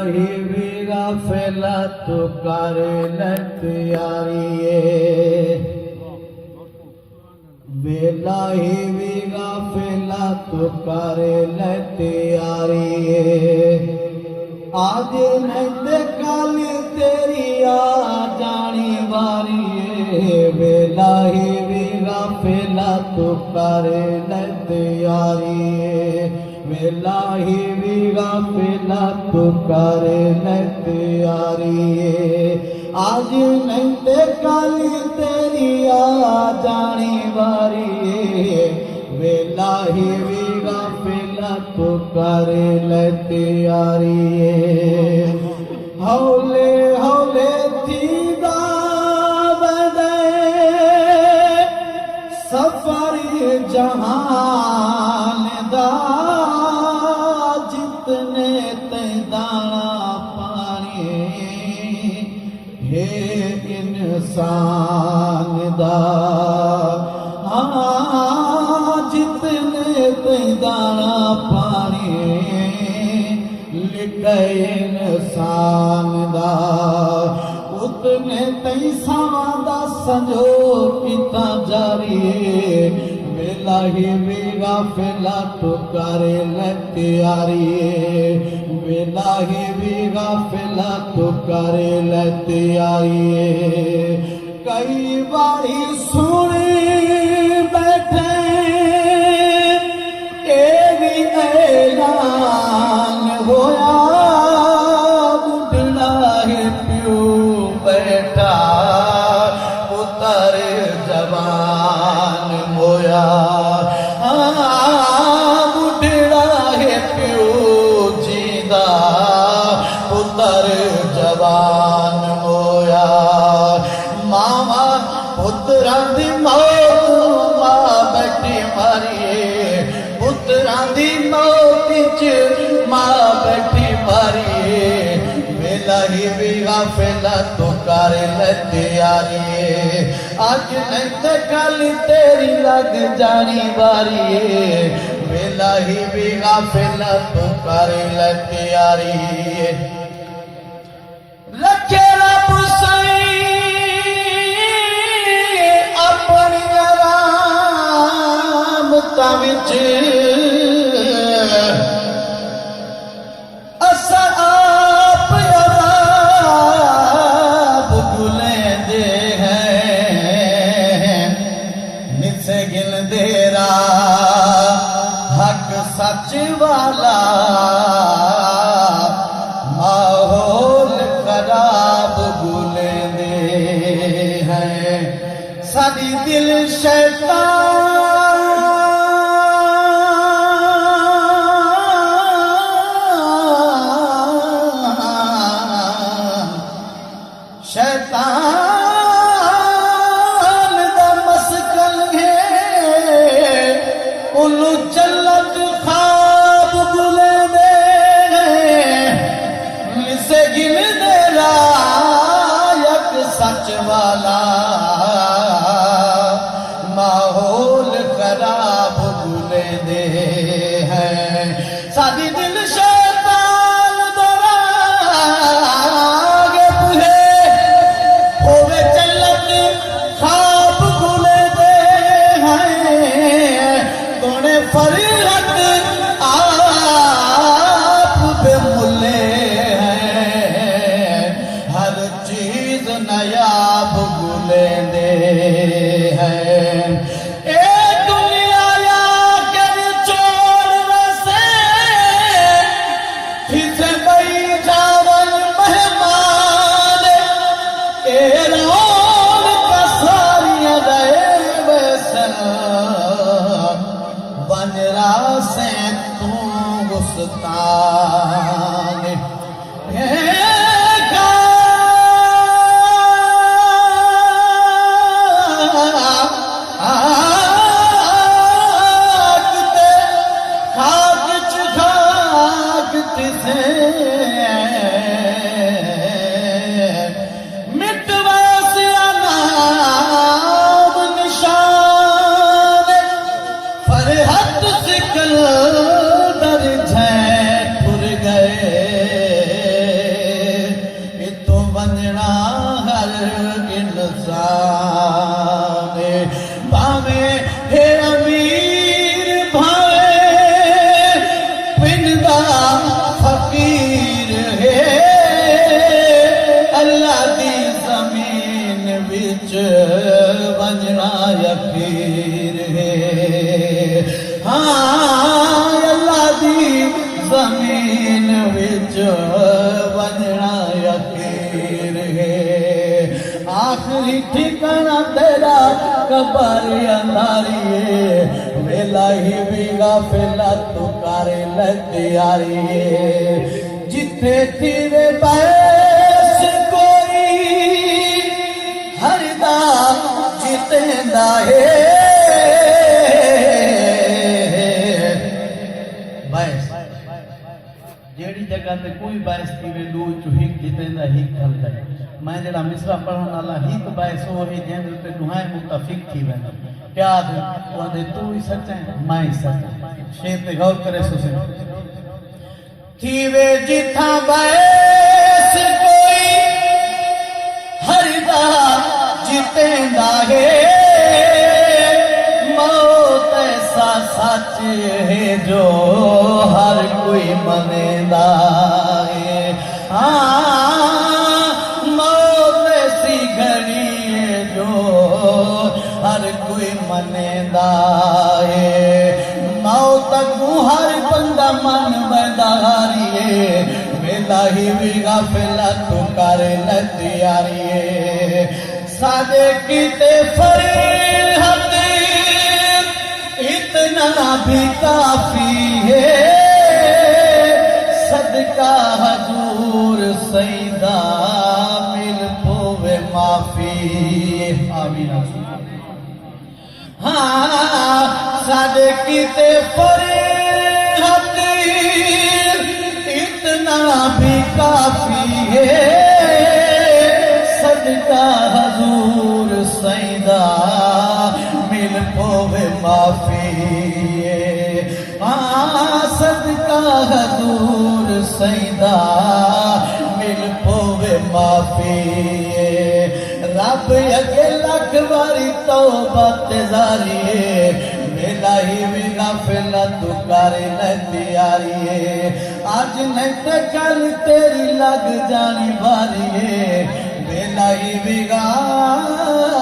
वेलाही भी गाफिला तो कर ले तैयारी वेलाही भी गाफिला तो कर ले तैयारी आज नहीं काली तेरी आ जानी वारी वेलाही भी गाफिला तो कर ले तैयारी वेलाही भी गाफिला तो कर ले तैयारी आज नहीं काली तेरी आ जानी वारी वेलाही भी गाफिला तो कर ले तैयारी हौले हौले थीदा बदे सफर जहान दा जितने तैदाना पानी हे इंसान दा जितने तैदाना पानी लिखे इंसान दा उतने तैसां दा संजो किता जारी वेलाही भी गाफिला तो कर ले तैयारी वेलाही भी गाफिला तो कर ले तैयारी कई बारी सुनी बैठे भी ऐलान होया बुढ़ा है प्यू बैठा पुत्र जवान मोया बुढ़ा है प्यू जीदा पुत्र जवान मोया मामा पुत्रा दी मौत मां बैठी मारिए पुत्रा दी मौत च मां बैठी मारिए वेलाही भी गाफिला तो कर ले तैयारी आज नहीं कल तेरी लग जानी बारी वेलाही भी गाफिला तो कर ले तैयारी रखे रब सही अपनी रामता विच असा आप अराब गुलेंदे हैं निसे गिलदे हक सच वाला माहौल खराब गुलेंदे हैं साडी दिल शैतान शैतान दा मस्कल है उन्नू चलत खाब बुले दे से गिन दे लायक सच वाला माहौल खराब बुले दे हैं सादी दिल शैतान दोरागे बुहे होवे चलत खाब बुले दे हैं तोने फरीहत आप पे मुले हैं हर चीज नयाब विच वजना यकीर है आखिरी ठिकाना तेरा कबर अंधारी है वेला ही भी गाफिला तू करे लतियारी है जिथे थी वे बैस कोई हरदा जितेंदा है बैस जेड़ी जगह ते कोई बैस थी वे दो चो हिक जितेंदा हिक हलदा है मैं जड़ा मिसरा पढ़न वाला हिक बैस हो है जंहिं ते दुहाए मुतफिक थी वेंदा क्या दे तू ही सच्चा है मैं ही सच्चा शेर ते गौर करे सुसे थी वे जिथा बैस कोई हरदा जितेंदा है मौत ऐसा सच है जो हर कोई मनेंदा है मौत ऐसी घड़ी है जो हर कोई मनेंदा है मौत को हर बंदा मन बदारी है वेला ही भी गाफिला तू करे लतियारी है सादे कीते फरीहत इतना भी काफी है सदका हजूर सईदा मिल पोवे माफी आमीन हाँ सादे कीते फरीहत इतना भी काफी है सदका हजूर सईदा मिल पोवे माफी सदका हजूर सईदा मिल पोवे माफी रब अगे लख बारी तौबा जारी मेला ही भी गाफिला तू करे लतियारी आज नहीं तो कल तेरी लग जानी बारी मेला ही भी गाफिला